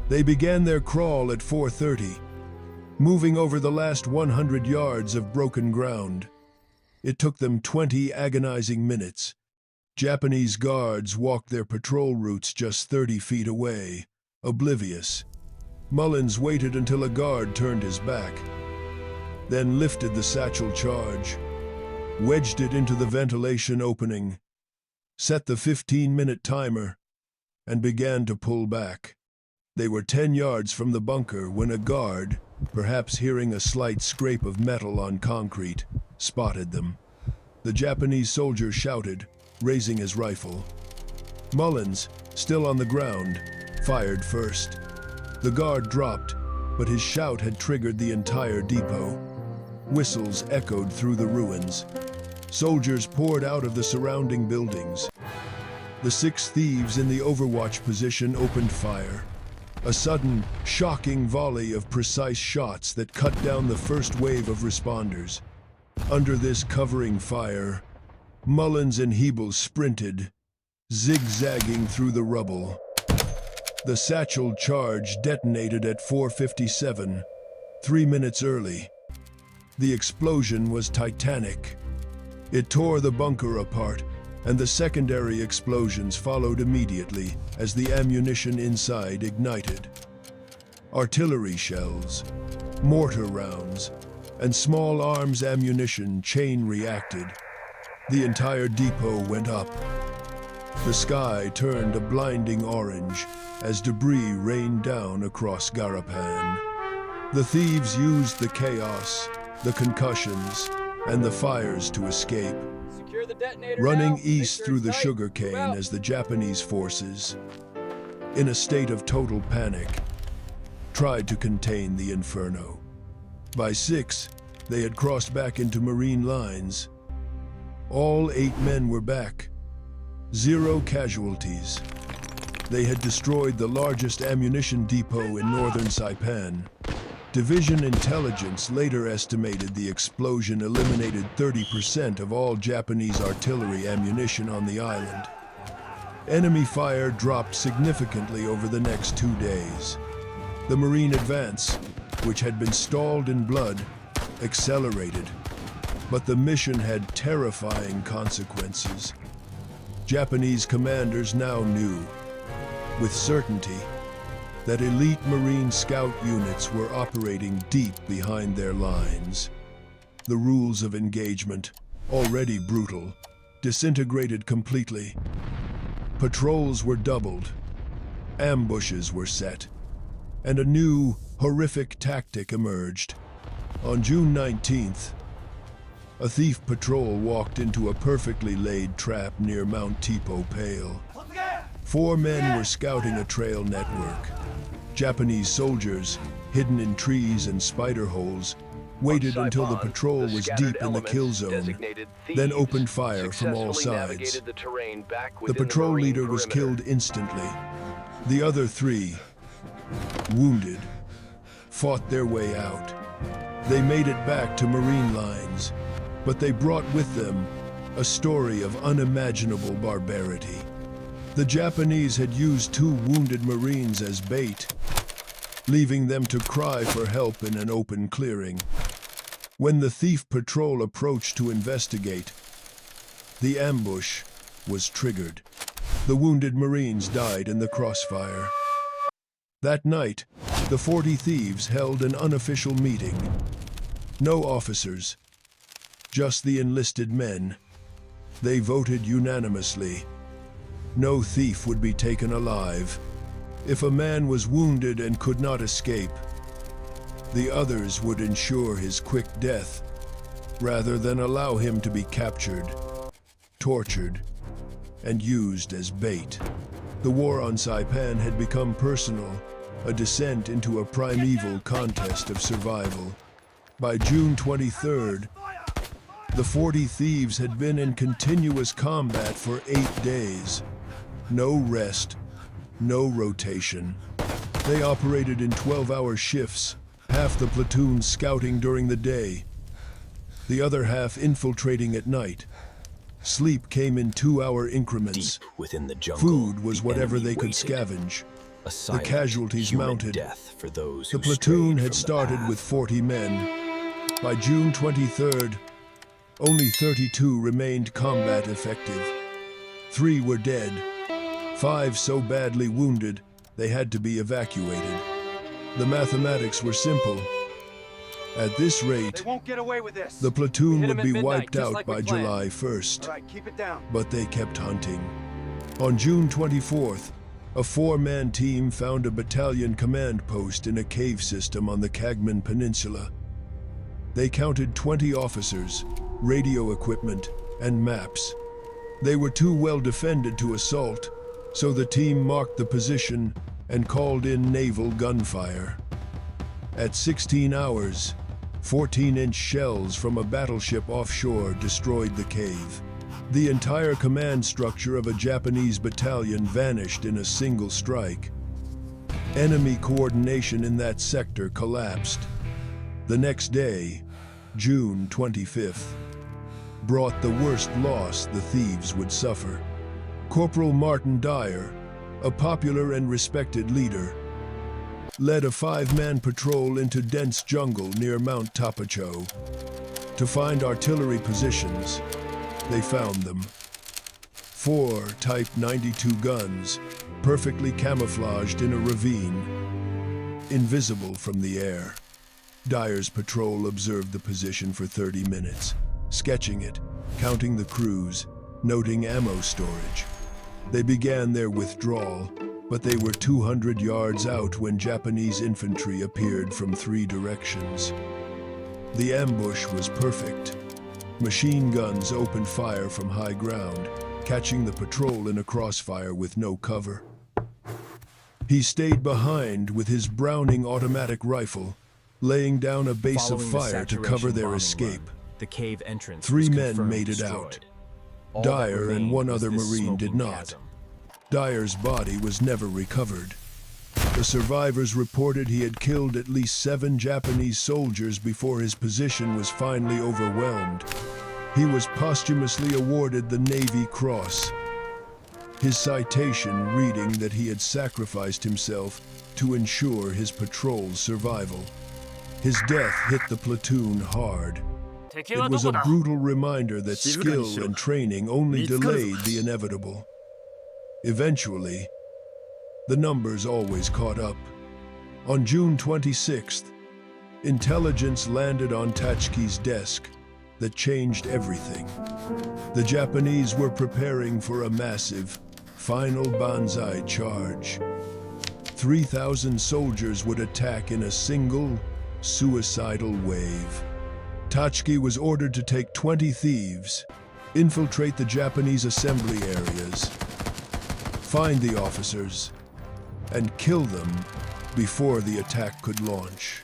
They began their crawl at 4:30, moving over the last 100 yards of broken ground. It took them 20 agonizing minutes. Japanese guards walked their patrol routes just 30 feet away, oblivious. Mullins waited until a guard turned his back, then lifted the satchel charge, wedged it into the ventilation opening, set the 15-minute timer, and began to pull back. They were 10 yards from the bunker when a guard, perhaps hearing a slight scrape of metal on concrete, spotted them. The Japanese soldier shouted, raising his rifle. Mullins, still on the ground, fired first. The guard dropped, but his shout had triggered the entire depot. Whistles echoed through the ruins. Soldiers poured out of the surrounding buildings. The 6 thieves in the overwatch position opened fire. A sudden, shocking volley of precise shots that cut down the first wave of responders. Under this covering fire, Mullins and Hebel sprinted, zigzagging through the rubble. The satchel charge detonated at 4:57, 3 minutes early. The explosion was titanic. It tore the bunker apart, and the secondary explosions followed immediately as the ammunition inside ignited. Artillery shells, mortar rounds, and small arms ammunition chain reacted. The entire depot went up. The sky turned a blinding orange as debris rained down across Guadalcanal. The thieves used the chaos, the concussions, and the fires to escape, running east through the sugarcane as the Japanese forces, in a state of total panic, tried to contain the inferno. By 6, they had crossed back into Marine lines. All 8 men were back. 0 casualties. They had destroyed the largest ammunition depot in northern Saipan. Division intelligence later estimated the explosion eliminated 30% of all Japanese artillery ammunition on the island. Enemy fire dropped significantly over the next 2 days. The Marine advance, which had been stalled in blood, accelerated. But the mission had terrifying consequences. Japanese commanders now knew, with certainty, that elite Marine scout units were operating deep behind their lines. The rules of engagement, already brutal, disintegrated completely. Patrols were doubled, ambushes were set, and a new, horrific tactic emerged. On June 19th, a thief patrol walked into a perfectly laid trap near Mount Tipo Pale. 4 men were scouting a trail network. Japanese soldiers, hidden in trees and spider holes, waited until the patrol was deep in the kill zone, then opened fire from all sides. The patrol leader was killed instantly. The other 3, wounded, fought their way out. They made it back to Marine lines, but they brought with them a story of unimaginable barbarity. The Japanese had used 2 wounded Marines as bait, leaving them to cry for help in an open clearing. When the thief patrol approached to investigate, the ambush was triggered. The wounded Marines died in the crossfire. That night, the 40 thieves held an unofficial meeting. No officers, just the enlisted men. They voted unanimously. No thief would be taken alive. If a man was wounded and could not escape, the others would ensure his quick death, rather than allow him to be captured, tortured, and used as bait. The war on Saipan had become personal, a descent into a primeval contest of survival. By June 23rd, the 40 Thieves had been in continuous combat for 8 days. No rest, no rotation. They operated in 12-hour shifts, half the platoon scouting during the day, the other half infiltrating at night. Sleep came in 2-hour increments.
Deep within the jungle,
Food was
the
whatever
enemy
they could
waited.
scavenge.
A silent,
casualties
human
mounted.
death for those
The
who
platoon
strayed
had
from the
started
path.
with 40 men. By June 23rd, only 32 remained combat effective. 3 were dead, 5 so badly wounded they had to be evacuated. The mathematics were simple. At this rate,
They won't get away with this.
the platoon
We hit
would
'em
be
at midnight,
wiped
just
out
like we
by
planned.
July 1st.
All right, keep it down.
But they kept hunting. On June 24th, a 4-man team found a battalion command post in a cave system on the Kagman Peninsula. They counted 20 officers, radio equipment, and maps. They were too well defended to assault, so the team marked the position and called in naval gunfire. At 16 hours, 14-inch shells from a battleship offshore destroyed the cave. The entire command structure of a Japanese battalion vanished in a single strike. Enemy coordination in that sector collapsed. The next day, June 25th, brought the worst loss the Thieves would suffer. Corporal Martin Dyer, a popular and respected leader, led a 5-man patrol into dense jungle near Mount Tapacho. To find artillery positions, they found them. 4 Type 92 guns, perfectly camouflaged in a ravine, invisible from the air. Dyer's patrol observed the position for 30 minutes, sketching it, counting the crews, noting ammo storage. They began their withdrawal, but they were 200 yards out when Japanese infantry appeared from 3 directions. The ambush was perfect. Machine guns opened fire from high ground, catching the patrol in a crossfire with no cover. He stayed behind with his Browning automatic rifle, laying down a base
Following
of
the
fire to
saturation
cover their
bombing
escape.
run, the cave entrance
3
was
men
confirmed
made it
destroyed.
out.
All that
Dyer and
remained
1
was
other
this
Marine did
smoking
not.
chasm.
Dyer's body was never recovered. The survivors reported he had killed at least 7 Japanese soldiers before his position was finally overwhelmed. He was posthumously awarded the Navy Cross, his citation reading that he had sacrificed himself to ensure his patrol's survival. His death hit the platoon hard. It was a brutal reminder that skill and training only delayed the inevitable. Eventually, the numbers always caught up. On June 26th, intelligence landed on Tachki's desk that changed everything. The Japanese were preparing for a massive, final Banzai charge. 3,000 soldiers would attack in a single, suicidal wave. Tachki was ordered to take 20 Thieves, infiltrate the Japanese assembly areas, find the officers, and kill them before the attack could launch.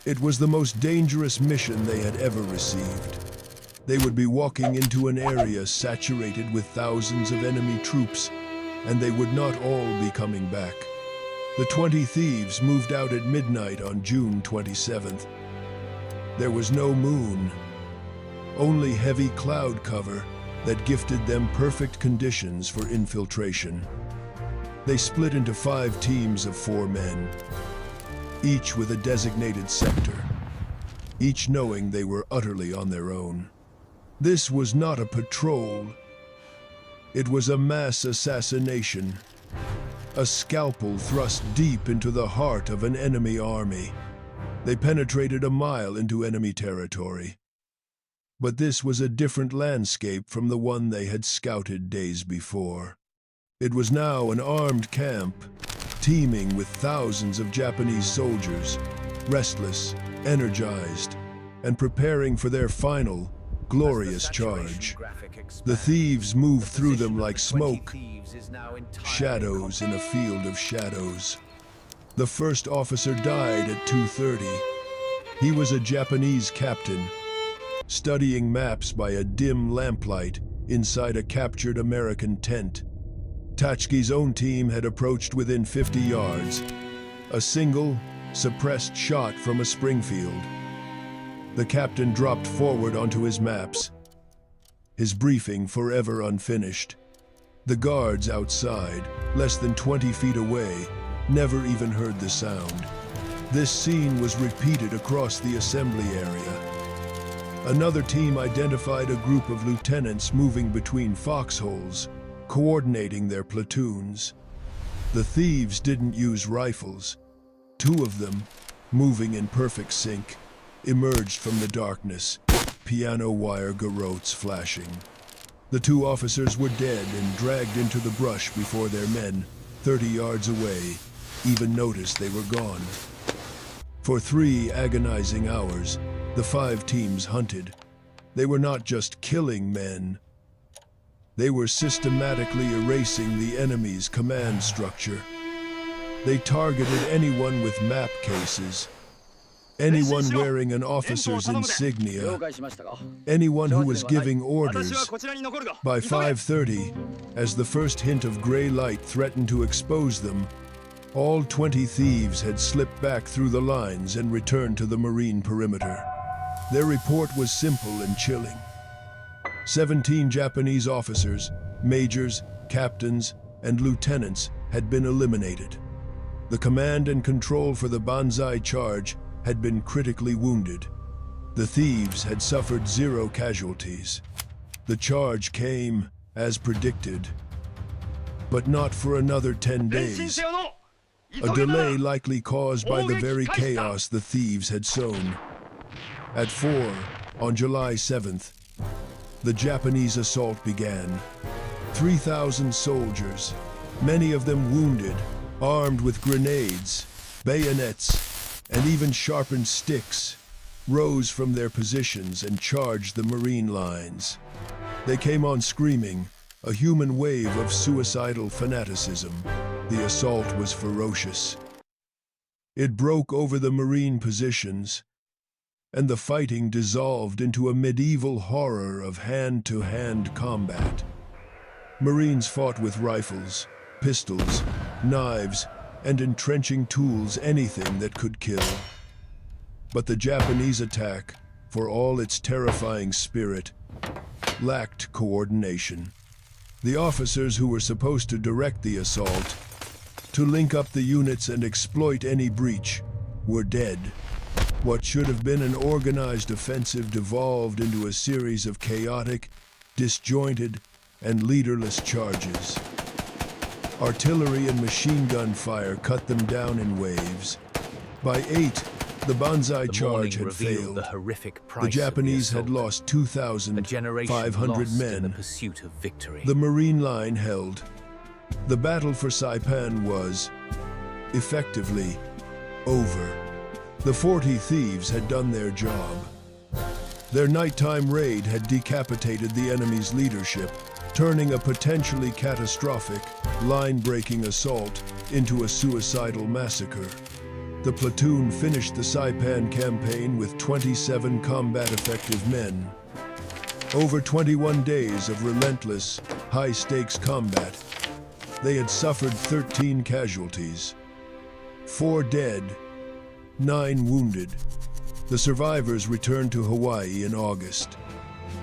It was the most dangerous mission they had ever received. They would be walking into an area saturated with thousands of enemy troops, and they would not all be coming back. The 20 Thieves moved out at midnight on June 27th. There was no moon, only heavy cloud cover that gifted them perfect conditions for infiltration. They split into 5 teams of 4 men, each with a designated sector, each knowing they were utterly on their own. This was not a patrol. It was a mass assassination, a scalpel thrust deep into the heart of an enemy army. They penetrated a mile into enemy territory. But this was a different landscape from the one they had scouted days before. It was now an armed camp, teeming with thousands of Japanese soldiers, restless, energized, and preparing for their final, glorious charge. The thieves moved through them like smoke, shadows in a field of shadows. The first officer died at 2:30. He was a Japanese captain, studying maps by a dim lamplight inside a captured American tent. Tachki's own team had approached within 50 yards, a single, suppressed shot from a Springfield. The captain dropped forward onto his maps, his briefing forever unfinished. The guards outside, less than 20 feet away, never even heard the sound. This scene was repeated across the assembly area. Another team identified a group of lieutenants moving between foxholes, coordinating their platoons. The thieves didn't use rifles. Two of them, moving in perfect sync, emerged from the darkness, piano wire garrotes flashing. The two officers were dead and dragged into the brush before their men, 30 yards away, even noticed they were gone. For 3 agonizing hours, the 5 teams hunted. They were not just killing men. They were systematically erasing the enemy's command structure. They targeted anyone with map cases, anyone wearing an officer's insignia, anyone who was giving orders. By 5:30, as the first hint of gray light threatened to expose them, all 20 thieves had slipped back through the lines and returned to the marine perimeter. Their report was simple and chilling. 17 Japanese officers, majors, captains, and lieutenants had been eliminated. The command and control for the Banzai charge had been critically wounded. The thieves had suffered 0 casualties. The charge came, as predicted, but not for another 10 days. A delay likely caused by the very chaos the thieves had sown. At 4, on July 7th, the Japanese assault began. 3,000 soldiers, many of them wounded, armed with grenades, bayonets, and even sharpened sticks, rose from their positions and charged the marine lines. They came on screaming, a human wave of suicidal fanaticism. The assault was ferocious. It broke over the marine positions, and the fighting dissolved into a medieval horror of hand-to-hand combat. Marines fought with rifles, pistols, knives, and entrenching tools, anything that could kill. But the Japanese attack, for all its terrifying spirit, lacked coordination. The officers who were supposed to direct the assault, to link up the units and exploit any breach, were dead. What should have been an organized offensive devolved into a series of chaotic, disjointed, and leaderless charges. Artillery and machine gun fire cut them down in waves. By 8, the Banzai charge had failed. The Japanese had lost 2,500 men. The marine line held. The battle for Saipan was, effectively, over. The 40 thieves had done their job. Their nighttime raid had decapitated the enemy's leadership, turning a potentially catastrophic, line-breaking assault into a suicidal massacre. The platoon finished the Saipan campaign with 27 combat-effective men. Over 21 days of relentless, high-stakes combat, they had suffered 13 casualties. 4 dead, 9 wounded. The survivors returned to Hawaii in August.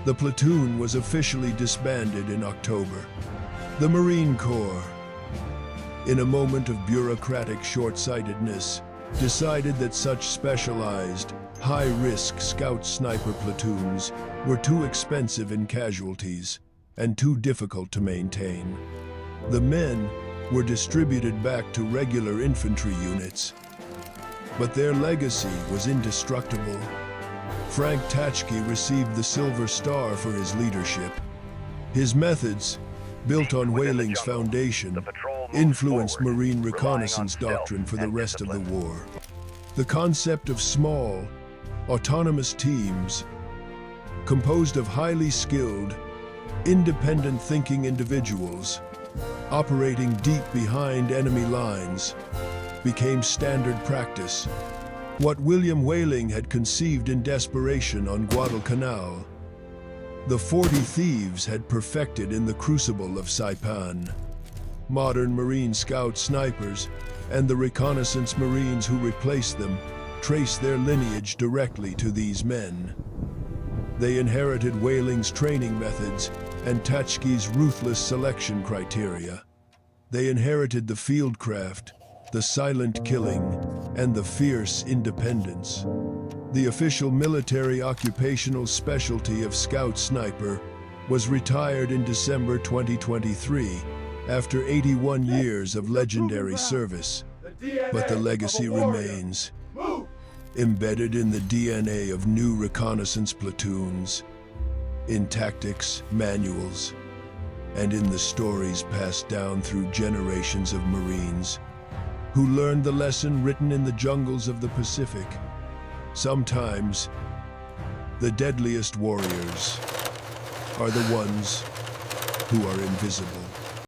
The platoon was officially disbanded in October. The Marine Corps, in a moment of bureaucratic short-sightedness, decided that such specialized, high-risk scout sniper platoons were too expensive in casualties and too difficult to maintain. The men were distributed back to regular infantry units, but their legacy was indestructible. Frank Tachki received the Silver Star for his leadership. His methods, built on Whaling's foundation, influenced Marine reconnaissance doctrine for the rest of the war. The concept of small, autonomous teams, composed of highly skilled, independent thinking individuals operating deep behind enemy lines, became standard practice. What William Whailing had conceived in desperation on Guadalcanal, the 40 Thieves had perfected in the crucible of Saipan. Modern Marine Scout snipers and the reconnaissance Marines who replaced them trace their lineage directly to these men. They inherited Whaling's training methods and Tachki's ruthless selection criteria. They inherited the fieldcraft, the silent killing, and the fierce independence. The official military occupational specialty of Scout Sniper was retired in December 2023 after 81 years of legendary service. But the legacy remains, embedded in the DNA of new reconnaissance platoons, in tactics, manuals, and in the stories passed down through generations of Marines who learned the lesson written in the jungles of the Pacific. Sometimes, the deadliest warriors are the ones who are invisible.